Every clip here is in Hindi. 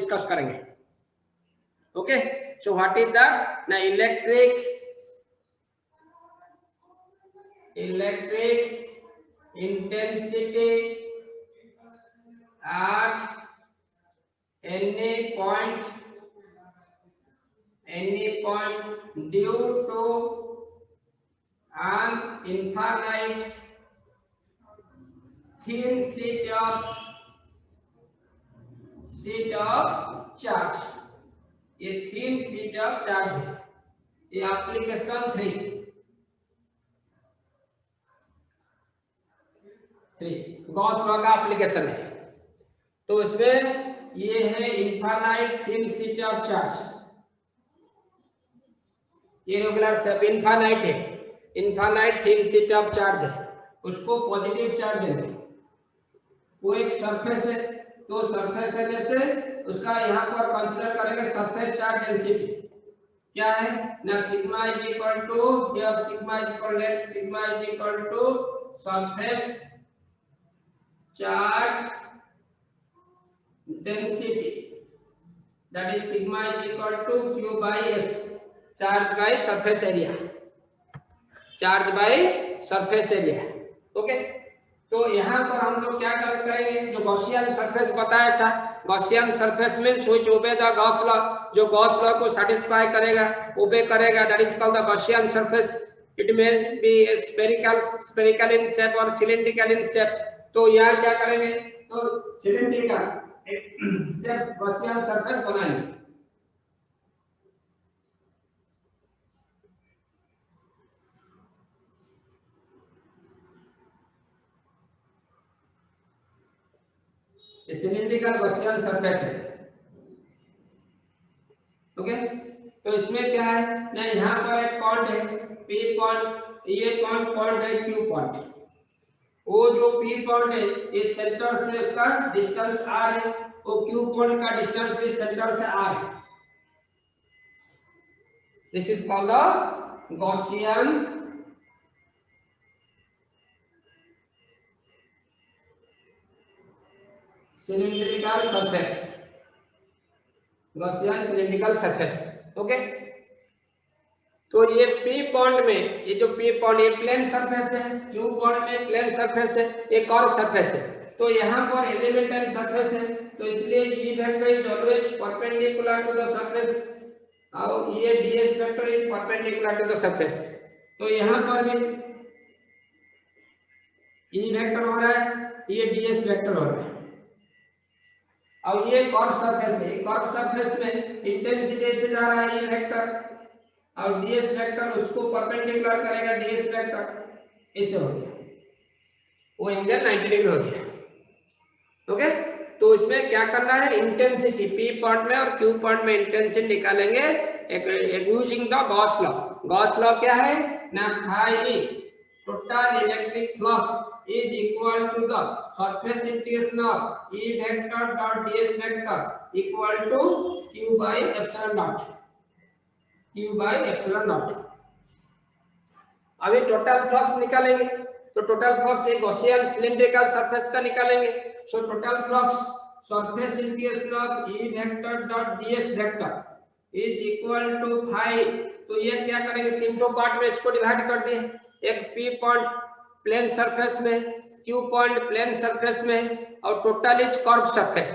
डिस्कस करेंगे। Okay, so what is that? ना electric intensity at any point due to an infinite thin sheet of charge। ये thin sheet of charge है। ये एप्लीकेशन 3 गॉस लॉ का एप्लीकेशन है। तो इसमें ये है infinite thin sheet of charge, ये रेगुलर सब इनफाइनाइट है, infinite thin sheet of charge है, उसको पॉजिटिव चार्ज देंगे। वो एक सरफेस है, तो सरफेस रहने से उसका यहाँ पर कंसीडर करेंगे सरफेस चार्ज डेंसिटी क्या है ना, sigma is equal to here sigma is equal to surface charge density, that is sigma is equal to q by s, charge by surface area, okay. तो यहाँ पर हम लोग क्या करेंगे, जो गॉसियन सरफेस बताया था, गॉसियन सरफेस में which obey the Gauss law, जो गॉस लॉ को सेटिस्फाई करेगा, ओबे करेगा, that is called the Gaussian surface. It may be spherical in shape और सिलिंड्रिकल इन शेप। तो यहाँ क्या करेंगे, तो सिलिंड्रिकल शेप गॉसियन सरफेस बनाएंगे। सिलिंड्रिकल गॉसियन सरफेस है, ओके। तो इसमें क्या है ना, यहाँ पर एक पॉइंट है P पॉइंट, ये पॉइंट है Q पॉइंट। वो जो P पॉइंट है इस सेंटर से उसका डिस्टेंस r है, वो Q पॉइंट का डिस्टेंस भी सेंटर से r है। This is called the Gaussian cylindrical surface, Gaussian cylindrical surface, okay. तो ये P पॉइंट में, ये जो P पॉइंट ये प्लेन सरफेस है, Q पॉइंट में प्लेन सरफेस है, एक और सरफेस है। तो यहाँ पर एलिमेंटरी सरफेस है, तो इसलिए E vector is always perpendicular to the surface और ये ds vector is perpendicular to the surface. तो यहाँ पर भी E वेक्टर हो रहा है, ये ds वेक्टर हो रहा है। और ये कर्व सरफेस है, कर्व सरफेस में इंटेंसिटी से जा रहा है E वेक्टर और ds वेक्टर उसको परपेंडिकुलर करेगा ds वेक्टर, ऐसे हो गया, वो एंगल 90 डिग्री हो गया, ओके। तो इसमें क्या करना है, इंटेंसिटी P पॉइंट में और Q पॉइंट में इंटेंसिटी निकालेंगे using the Gauss law. Gauss law क्या है ना, phi E total electric flux is equal to the surface integration of E vector dot ds vector equal to Q by epsilon naught, अभी टोटल फ्लक्स निकालेंगे। तो टोटल फ्लक्स एक गॉसियन सिलिंड्रिकल सरफेस का निकालेंगे। So total flux surface integration of E vector dot ds vector is equal to phi। तो ये क्या करेंगे, तीनों पार्ट में इसको डिवाइड कर दिए, एक P पॉइंट प्लेन सरफेस में, Q पॉइंट प्लेन सरफेस में और टोटल इज कर्व सरफेस।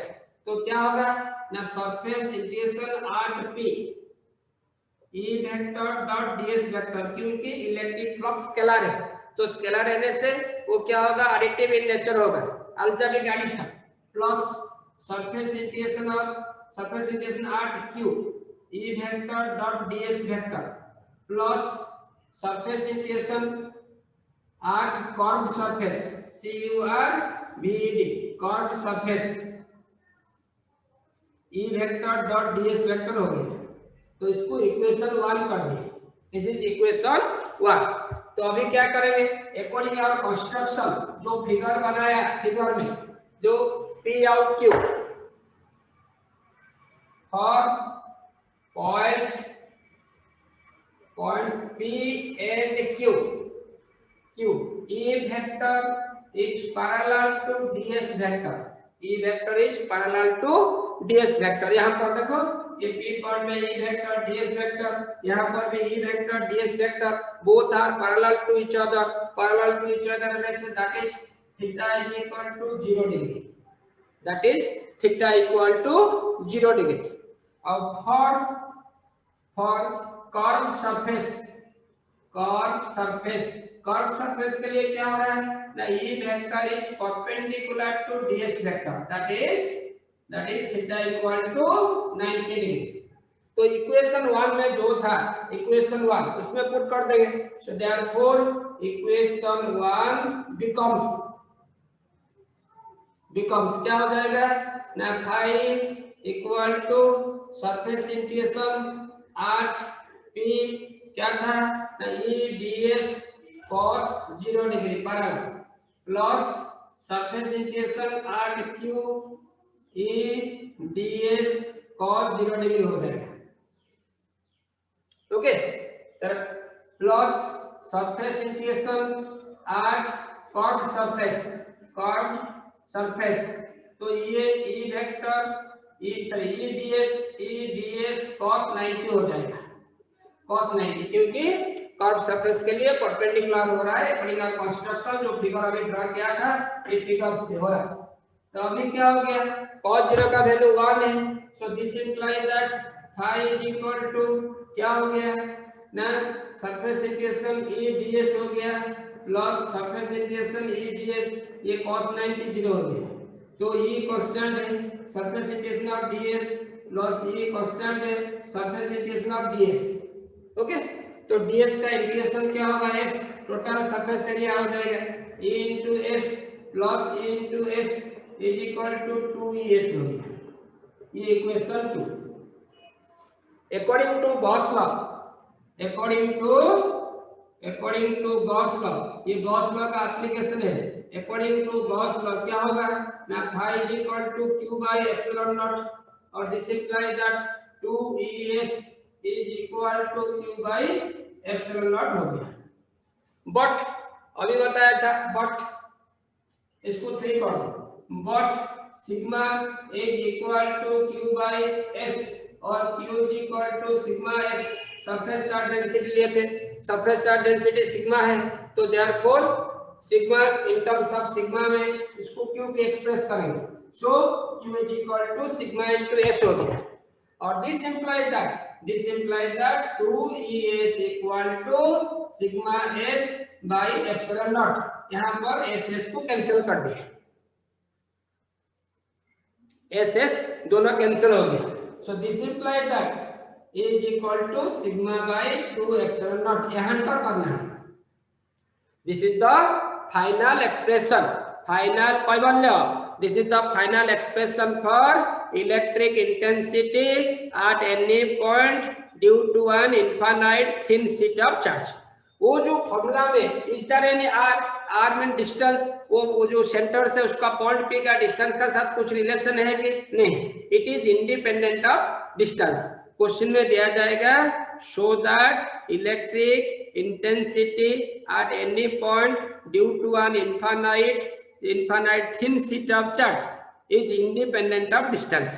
तो क्या होगा ना, surface integration 8P E vector dot ds vector, क्योंकि इलेक्ट्रिक फ्लक्स स्केलर है, तो स्केलर रहने से वो क्या होगा, एडिटिव इन नेचर होगा, algebraic addition plus surface integration 8Q E vector dot ds vector plus surface integration 8 curve surface CURVD curve surface E vector dot ds vector हो गया। तो इसको इक्वेशन 1 कर दिए, दिस इज इक्वेशन 1। तो अभी क्या करेंगे, अकॉर्डिंग आवर कंस्ट्रक्शन जो फिगर बनाया, फिगर में जो P आउट Q और points P and Q E vector is parallel to ds vector, E vector is parallel to ds vector. यहाँ पर देखो ये p पार्ट में e वेक्टर ds वेक्टर, यहाँ पर भी e vector ds vector, both are parallel to each other that is theta is equal to 0 degree, that is theta equal to 0 degree। अब for curved surface के लिए क्या हो रहा है ना, e vector is perpendicular to ds vector, that is theta equal to 90 degree। तो इक्वेशन 1 में जो था इक्वेशन 1 उसमें पुट कर देंगे। सो देयरफॉर इक्वेशन 1 becomes क्या हो जाएगा ना, phi equal to surface integration 8p क्या था ना, e ds cos 0 degree parallel plus surface integration 8q e ds cos 0 degree हो जाएगा। Okay, plus surface integration 8 curved surface, तो ये e vector e ds cos 90 हो जाएगा, cos 90, क्योंकि कर्व सरफेस के लिए परपेंडिकुलर हो रहा है अपनी कंस्ट्रक्शन जो फिगर अभी ड्रा किया था ये फिगर से हो रहा है। तो अभी क्या हो गया, cos 0 का वैल्यू 1 है, so this implies that phi is equal to क्या हो गया ना, सरफेस इंटीग्रेशन e ds हो गया plus surface integration e ds, ये cos 90 0 हो गया, तो e कांस्टेंट है, surface integration of ds plus e constant है, surface integration of ds। Okay, तो ds का इंटीग्रेशन क्या होगा, s टोटल सरफेस एरिया हो जाएगा e into s plus e into s is equal to 2es हो गया, ये equation 2। according to Gauss law, ये Gauss law का एप्लीकेशन है। according to Gauss law क्या होगा ना, phi is equal to q by epsilon naught, और this implies that 2es is equal to q by epsilon naught हो गया। but अभी बताया था, but इसको 3 कर दो, but sigma is equal to q by s और q is equal to sigma s, surface charge density लिए थे, सरफेस चार्ज डेंसिटी सिग्मा है, तो therefore sigma in terms of sigma में इसको q के एक्सप्रेस करेंगे, सो q is equal to sigma into s हो गया। और this implies that 2es equal to sigma s by epsilon not, यहां पर s को कैंसिल कर दिया, s दोनों कैंसिल हो गया, सो this implies that a is equal to sigma by 2 epsilon naught, यहां एंटर करना है। This is the final expression, final कैवल्य, this is the final expression for electric intensity at any point due to an infinite thin sheet of charge. वो जो फॉर्मूला में is there any r mean distance, वो जो सेंटर से उसका पॉइंट p का डिस्टेंस का साथ कुछ रिलेशन है कि नहीं, it is independent of distance. Question में दिया जाएगा show that electric intensity at any point due to an infinite thin sheet of charge is independent of distance,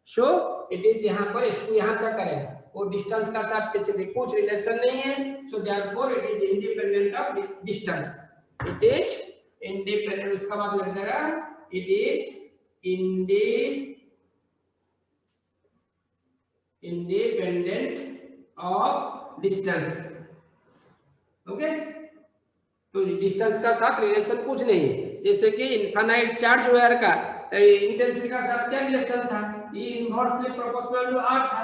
so it is, यहाँ पर इसको यहाँ तक करेगा, वो डिस्टेंस का साथ कुछ रिलेशन नहीं है, so therefore it is independent of distance, it is independent, उसका मतलब लग जाएगा it is independent of distance. Okay, तो डिस्टेंस का साथ रिलेशन कुछ नहीं है, जैसे कि इनफाइनाइट चार्ज वायर का इंटेंसिटी का साथ क्या रिलेशन था, ये इनवर्सली प्रोपोर्शनल टू r था,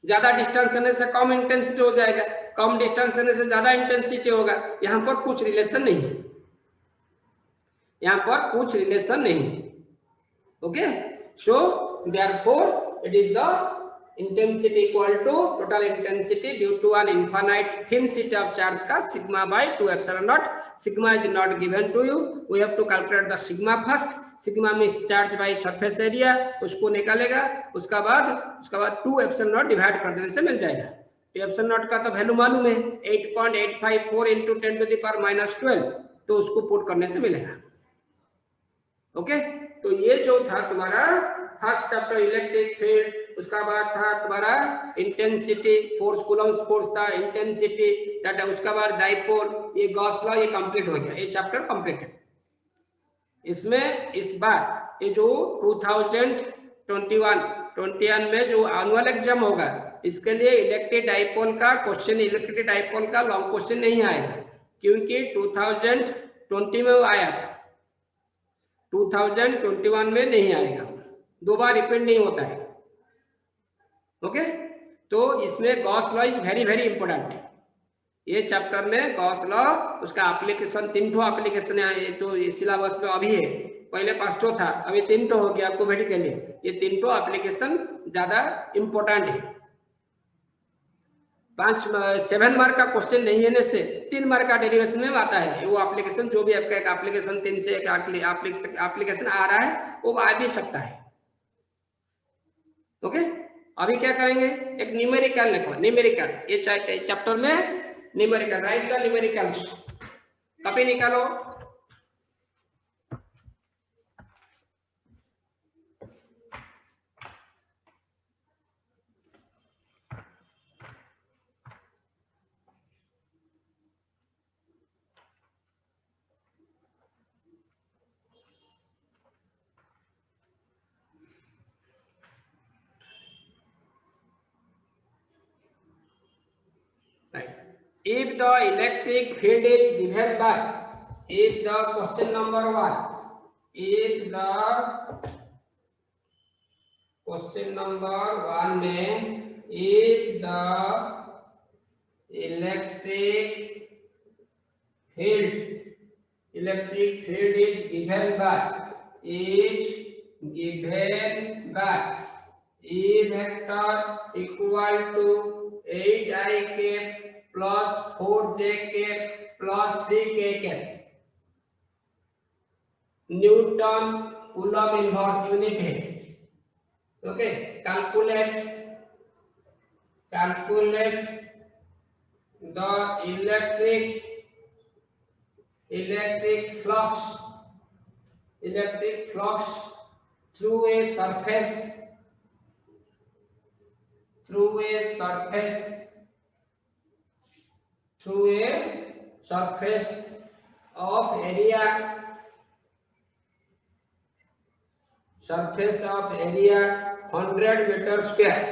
ज्यादा डिस्टेंस होने से कम इंटेंसिटी हो जाएगा, कम डिस्टेंस होने से ज्यादा इंटेंसिटी होगा, यहाँ पर कुछ रिलेशन नहीं है, यहाँ पर कुछ रिलेशन नहीं है। Okay, so therefore it is the intensity equal to total intensity due to an infinite thin sheet of charge का sigma by 2 epsilon naught, sigma is not given to you, we have to calculate the sigma first, sigma means charge by surface area, उसको निकालेगा, उसका बाद 2 epsilon naught डिवाइड कर देने से मिल जाएगा। 2 epsilon naught का तो वैल्यू मालूम है 8.854 into 10 to the power minus 12, तो उसको पुट करने से मिलेगा। ओके, तो ये जो था तुम्हारा फर्स्ट चैप्टर इलेक्ट्रिक फील्ड, उसका बाद था तुम्हारा इंटेंसिटी, फोर्स, कूलम्स फोर्स था, इंटेंसिटी, दैट है, उसका बाद डाइपोल, ये गॉस लॉ, ये कंप्लीट हो गया, ये चैप्टर कंप्लीट है। इसमें इस बार ये जो 2021 में जो एनुअल एग्जाम होगा, इसके लिए इलेक्ट्रिक डाइपोल का क्वेश्चन, इलेक्ट्रिक डाइपोल का लॉन्ग क्वेश्चन नहीं आएगा, क्योंकि 2020 में वो आया था, 2021 में नहीं आएगा, दो बार रिपीट नहीं होता है। ओके, तो इसमें Gauss law is very very important. ये चैप्टर में गॉस लॉ, उसका एप्लीकेशन, 3 एप्लीकेशन है, तो सिलेबस में अभी है, पहले 5 था, अभी 3 हो गया आपको भेट के लिए। ये 3 एप्लीकेशन ज्यादा इंपॉर्टेंट है। 7 मार्क का क्वेश्चन नहीं होने से 3 मार्क का डेरिवेशन में आता है। वो एप्लीकेशन जो भी आपका एक एप्लीकेशन 3 से एक एप्लीकेशन आ रहा है, वो आ भी सकता है। ओके, अभी क्या करेंगे, एक न्यूमेरिकल लिखो, न्यूमेरिकल, ये चैप्टर में numerical, right the numericals, copy निकालो। If the electric field is given by, if the question number 1, if the question number 1 में if the electric field is given by E vector equal to 8i cap plus 4j cap plus 3k cap, newton coulomb inverse unit है। Okay, calculate the electric flux through a surface of area 100 meter square,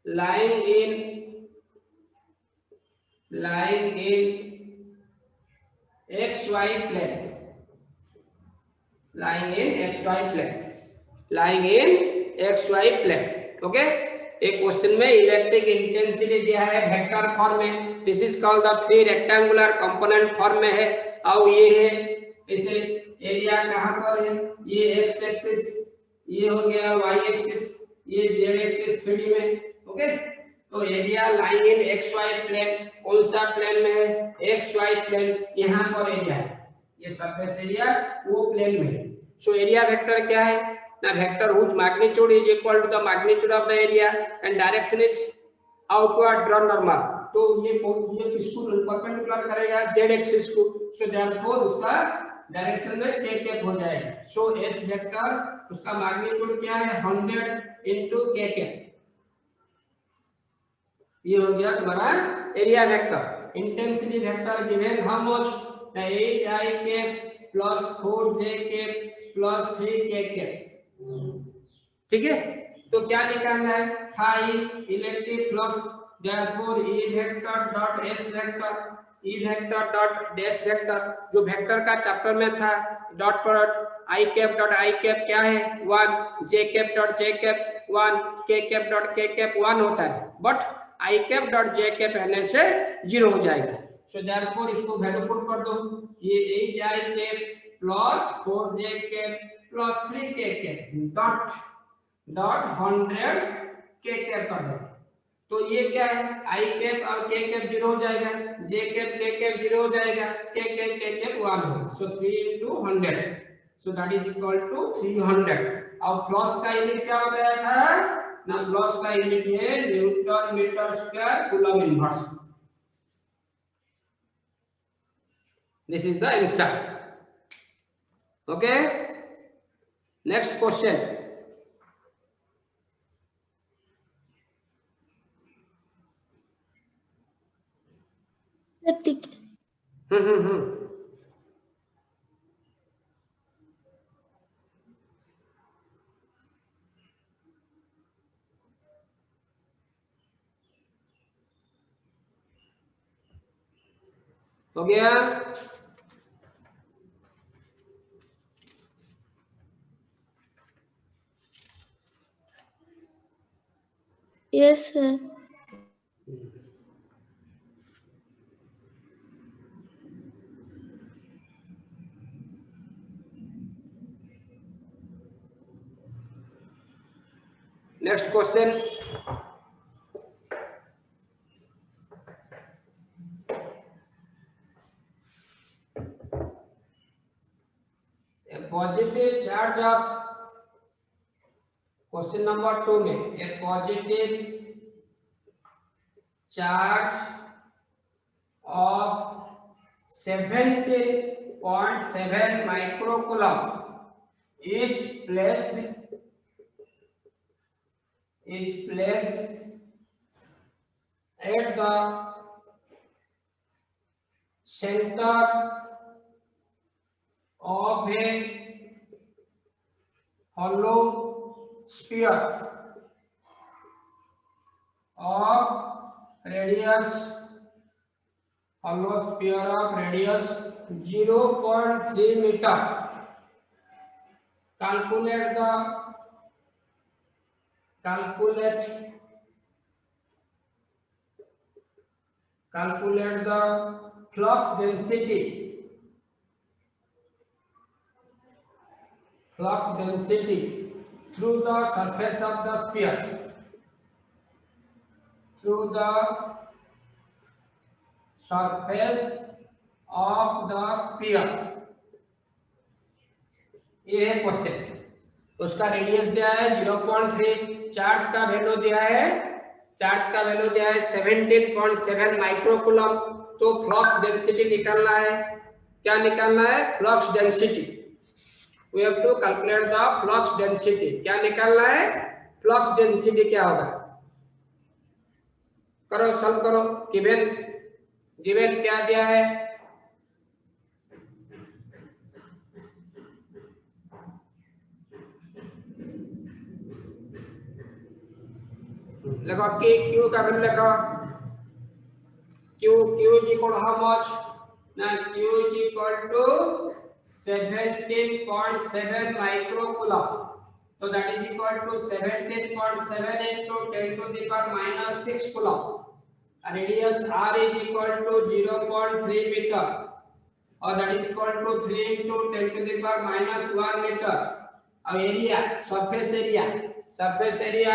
lying in XY plane, okay. एक क्वेश्चन में इलेक्ट्रिक इंटेंसिटी दिया है वेक्टर फॉर्म में, this is called the 3 rectangular component form में है। और ये है इसे एरिया कहां पर है, ये एक्स एक्सिस, ये हो गया वाई एक्सिस, ये जेड एक्सिस 3D में। ओके, तो area lying in X Y plane, कौन सा प्लेन में है, एक्स वाई प्लेन, यहां पर एरिया है, ये सरफेस एरिया वो प्लेन में है। सो एरिया वेक्टर क्या है ना, vector whose magnitude is equal to the magnitude of the area and direction is outward drawn normal। तो ये किसको परपेंडिकुलर करेगा, जेड एक्सिस को, सो देयरफॉर उसका डायरेक्शन में k कैप हो जाएगा। सो एस वेक्टर उसका मैग्नीट्यूड क्या है, 100 into k कैप, ये हो गया तुम्हारा area vector. Intensity vector given how much, 8i cap plus 4j cap plus 3k cap. ठीक है, तो क्या निकालना है, high electric flux, therefore E vector dot S vector, E vector dot dash vector, जो वेक्टर का चैप्टर में था, dot product I cap dot I cap क्या है 1, J cap dot J cap 1, K cap dot K cap 1 होता है, but I cap dot J cap रहने से 0 हो जाएगा। सो देयरफॉर इसको वैल्यू पुट कर दो, ये 8i cap plus 4j cap plus 3k cap dot 100 k cap कर दो। तो ये क्या है, I कैप और k कैप 0 हो जाएगा, J कैप k कैप 0 हो जाएगा, k कैप 1 होगा। So 3 into 100, so that is equal to 300। और फ्लक्स का यूनिट क्या बताया था ना, फ्लक्स का यूनिट है newton metre square coulomb inverse. This is the answer. Okay, next question. ठीक है। हो गया? Yes sir. Next question. A positive charge of question number 2 में a positive charge of 17.7 microcoulomb is placed at the center of a hollow sphere of radius 0.3 meter. Calculate the flux density through the surface of the sphere. Through the surface of the sphere. ये है क्वेश्चन। उसका रेडियस दिया है 0.3, चार्ज का वैल्यू दिया है 17.7 माइक्रोकूलम। तो फ्लक्स डेंसिटी निकालना है। क्या निकालना है? Flux density. We have to calculate the flux density. क्या निकालना है? फ्लक्स डेंसिटी क्या होगा? करो, सॉल्व करो। गिवन क्या दिया है? देखो कि क्यू का वैल्यू देखो। Q is equal how much? ना Q is equal to 17.7 microcoulomb. तो that is equal to 17.7 into 10 to the power minus 6 coulomb. Radius r is equal to 0.3 meter, or that is equal to 3 into 10 to the power minus 1 meter. अब area, surface area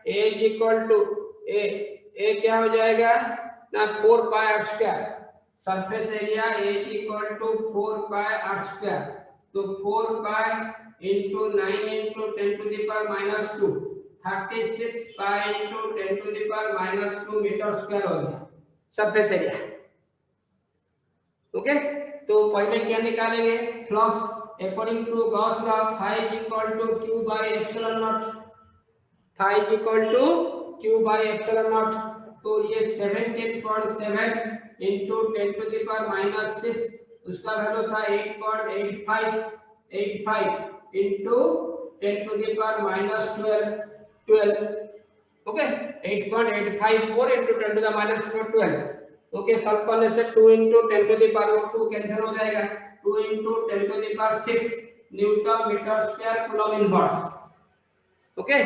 A is equal to A क्या हो जाएगा ना 4 pi r square। Surface area A is equal to 4 pi r square। तो 4 pi into 9 into 10 to the power minus 2, 36 pi into 10 to the power minus 2 metre square हो गया सरफेस एरिया। ओके, तो पहले क्या निकालेंगे? Flux according to Gauss law phi is equal to q by epsilon naught। phi is equal to q by epsilon naught। तो ये 17.7 into 10 to the power minus 6, उसका वैल्यू था 8.85 into 10 to the power minus 12। Okay, 8.854 into 10 to the minus 12। Okay, solve करने से 2 into 10 to the power 2 cancel हो जाएगा। 2 into 10 to the power 6 newton metre square coulomb inverse. Okay,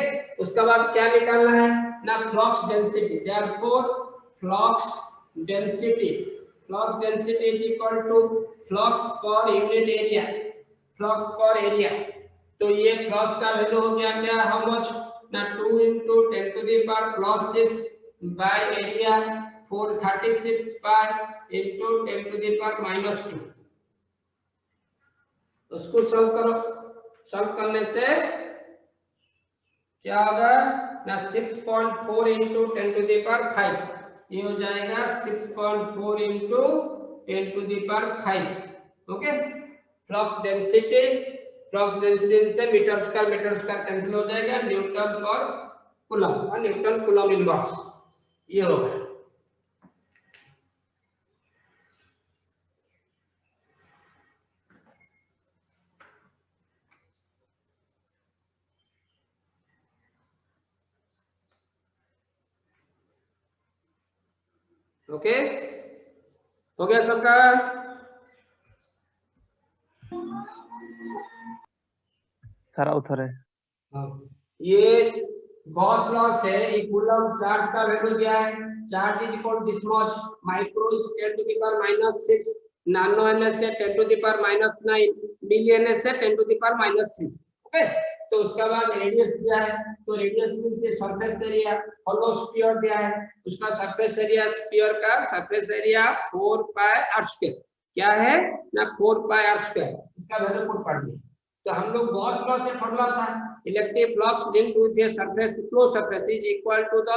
उसके बाद क्या निकालना है ना? Flux density. Therefore flux density is equal to flux per unit area. तो ये फ्लक्स का वैल्यू हो गया क्या? हाउ मच ना 2 into 10 to the power plus 6 by area 436 pi into 10 to the power minus 2। उसको सॉल्व करो। सॉल्व करने से क्या होगा ना 6.4 into 10 to the power 5। ये हो जाएगा 6.4 into 10 to the power 5। Okay, flux density flux density से मीटर स्क्वायर कैंसिल हो जाएगा, न्यूटन पर कूलम और न्यूटन कूलम इनवर्स ये होगा। ओके, हो गया सबका? सर आउथर है। हाँ, ये गॉस लॉ से कूलम चार्ज का वैल्यू क्या है? Charge is equal to this much, micro is 10 to the power -6, nano एनएस है 10 टू द पावर -9, मिली एनएस है 10 टू द पावर -3। ओके, तो उसका बाद रेडियस दिया है, तो रेडियस मींस ये सरफेस एरिया, होलो स्फीयर दिया है, उसका सरफेस एरिया स्फीयर का surface area 4 pi r square क्या है ना, 4 पाई r स्क्वायर, इसका वैल्यू पुट कर दिया। तो हम लोग गॉस लॉ से फॉर्मूला था electric flux linked with the surface close surface is equal to the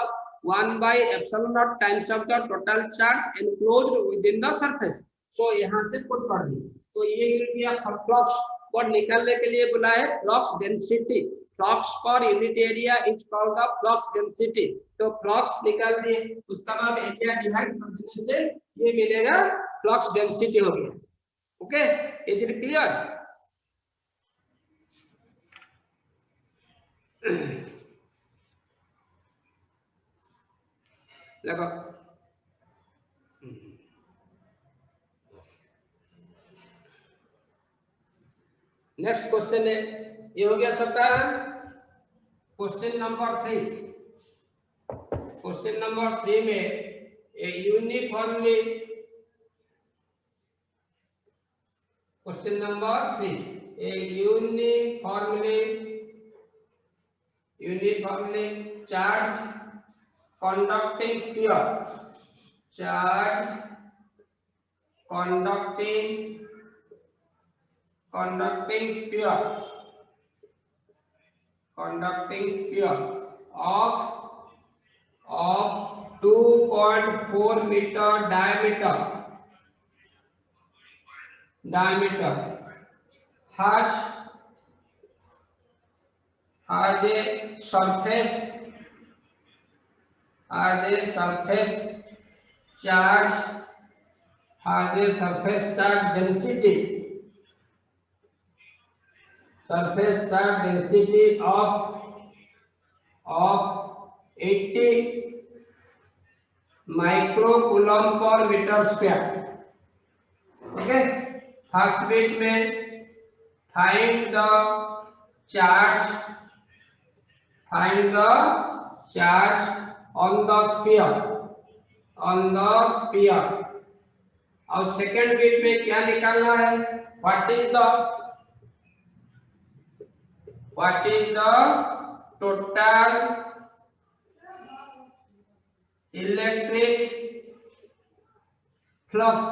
1 by epsilon naught times of the total charge enclosed within the surface। सो यहां से पुट कर दिया, तो ये मिल गया फ्लक्स और निकालने के लिए बोला है flux density, flux per unit area is called the flux density. तो फ्लक्स निकाल दिए, उसका बाद एरिया डिवाइड कर देने से ये मिलेगा फ्लक्स डेंसिटी हो गया। Okay, is it clear? लगा। नेक्स्ट क्वेश्चन है, ये हो गया सबका। क्वेश्चन नंबर 3, क्वेश्चन नंबर 3 में ए uniformly, question number 3 A uniformly charge conducting sphere, charge conducting sphere of 2.4 meter diameter has a surface charge density of 80 microcoulomb per meter square। Okay, first bit में find the charge on the sphere और सेकंड बिट में क्या निकालना है? What is the total electric flux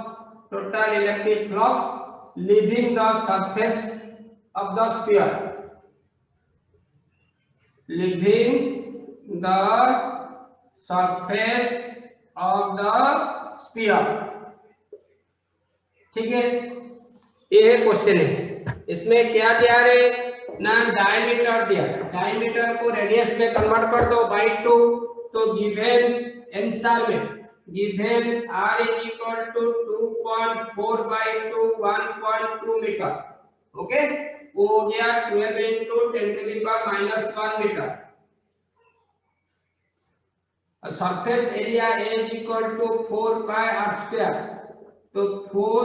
leaving the surface of the sphere, ठीक है। ये है क्वेश्चन है, इसमें क्या दिया रे ना, डायमीटर दिया, डायमीटर को रेडियस में कन्वर्ट कर दो बाय 2, तो गिवन आंसर में given r is equal to 2.4 by 2 1.2 metre. Okay, वो हो गया 12 into 10 to the power -1 metre. Surface area is equal to 4 pi r square, तो 4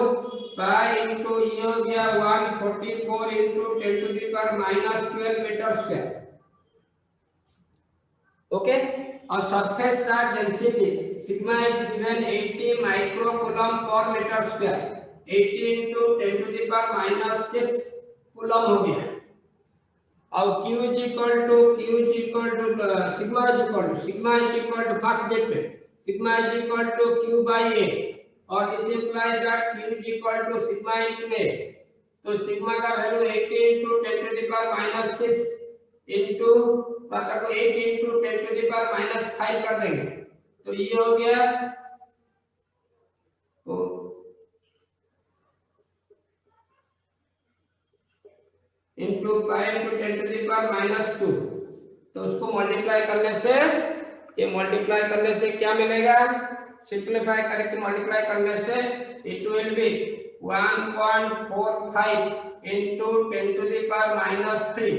pi into ये हो गया 144 into 10 to the power -12 metre square. Okay, और surface charge density sigma is given 80 microcoulomb per metre square, 80 into 10 to the power -6 coulomb हो गया। और Q is equal to sigma is equal to first bit में sigma is equal to Q by A, और this implies that Q is equal to sigma into A। तो सिग्मा का value 80 into 10 to the power -6 into मतलब 8 into 10 to the power -5 कर देंगे, तो ये हो गया into into pi into 10 to the power -2, तो उसको मल्टीप्लाई करने से, ये मल्टीप्लाई करने से क्या मिलेगा, सिंपलीफाई करके मल्टीप्लाई करने से it will be 1.45 into 10 to the power -3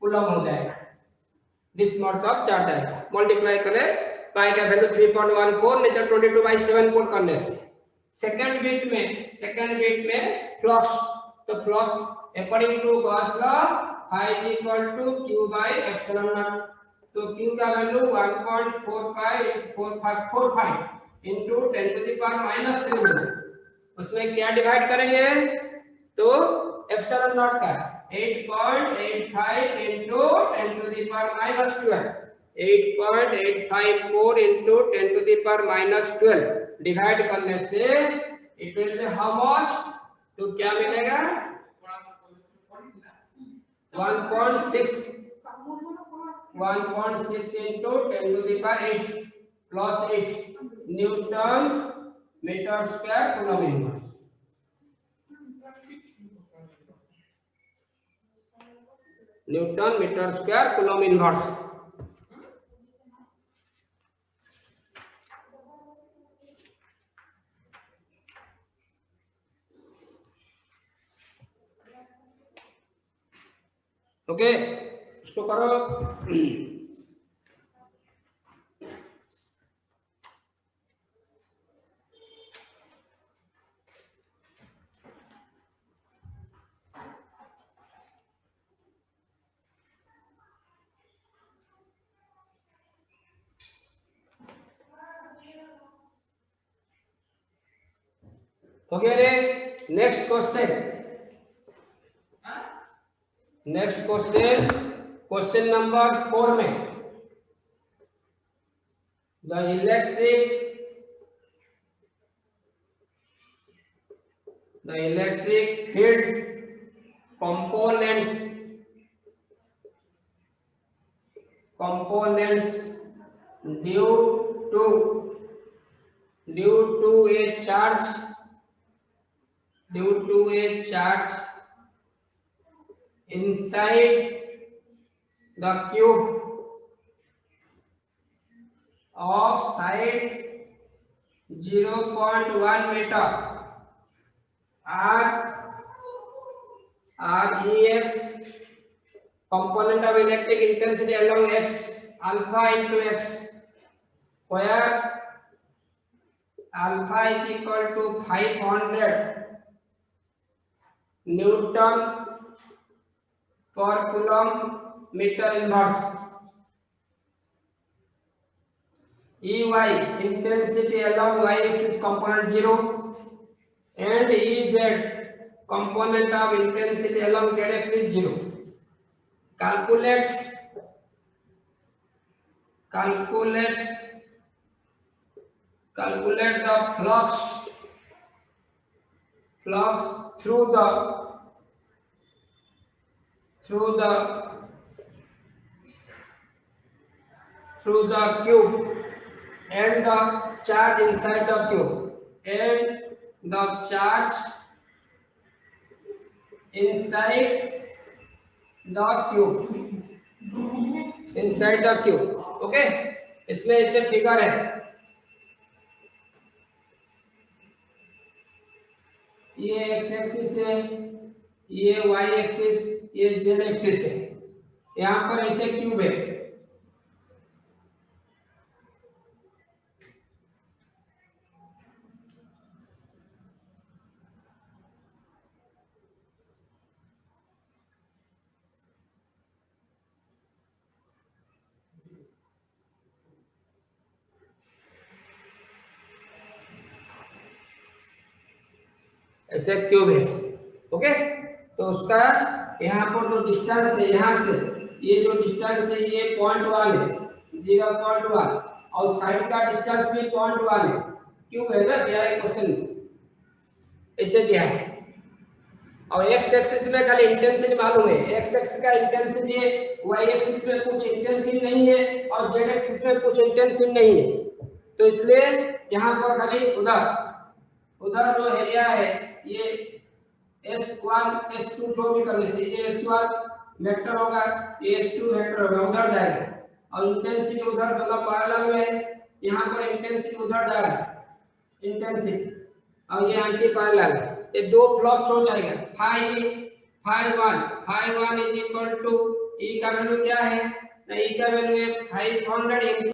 coulomb हो जाएगा। दिस मोड ऑफ चार्ज आएगा। मल्टीप्लाई करें पाई का वैल्यू 3.14 नहीं तो 22/7 पुट करने से। सेकंड बिट में फ्लक्स, तो flux according to Gauss law phi is equal to q by epsilon naught, तो q का value 1.45 into 10 to the power -3 मिला। उसमें क्या डिवाइड करेंगे, तो एप्सिलॉन नॉट का 8.85 into 10 to the power -12, 8.854 into 10 to the power -12 divide करने से it will be how much, तो क्या मिलेगा 1.6 into 10 to the power 8 plus 8 newton metre square coulomb inverse. Newton metre square coulomb inverse. Okay, इसको करो। हो गया रे। नेक्स्ट क्वेश्चन नंबर 4 में the electric field components due to a charge inside the cube of side 0.1 meter Rex component of electric intensity along x alpha into x, where alpha is equal to 500 Newton per coulomb meter inverse. Ey intensity along y axis component 0 and Ez component of intensity along z axis 0. Calculate the flux through the cube and the charge inside the cube inside the cube. Okay, इसमें ऐसे फिगर है, ये एक्स एक्सिस है, ये वाई एक्सिस, ये जेड एक्सिस है। यहाँ पर ऐसे क्यूब है, ऐसे क्यूब है। ओके, तो उसका यहाँ पर जो डिस्टेंस है, यहाँ से ये जो डिस्टेंस है ये 0.1 है, 0.1, और साइड का डिस्टेंस भी 0.1 है। क्यूब है ना, दिया है क्वेश्चन ऐसे दिया है। और एक्स एक्सिस में खाली इंटेंसिटी मालूम है, एक्स एक्सिस का इंटेंसिटी है, वाई एक्सिस में कुछ इंटेंसिटी नहीं है और जेड एक्सिस में कुछ इंटेंसिटी नहीं है। तो इसलिए यहाँ पर खाली उधर जो एरिया है ये S1 S2 जो भी करने से ये S1 वेक्टर होगा, ये S2 वेक्टर होगा, उधर जाएगा और इंटेंसिटी उधर दोनों पैरेलल में है, यहाँ पर इंटेंसिटी उधर जाएगा इंटेंसिटी और ये एंटी पैरेलल, ये दो फ्लक्स हो जाएगा। phi1 is equal to E का वैल्यू क्या है, E का वैल्यू है 500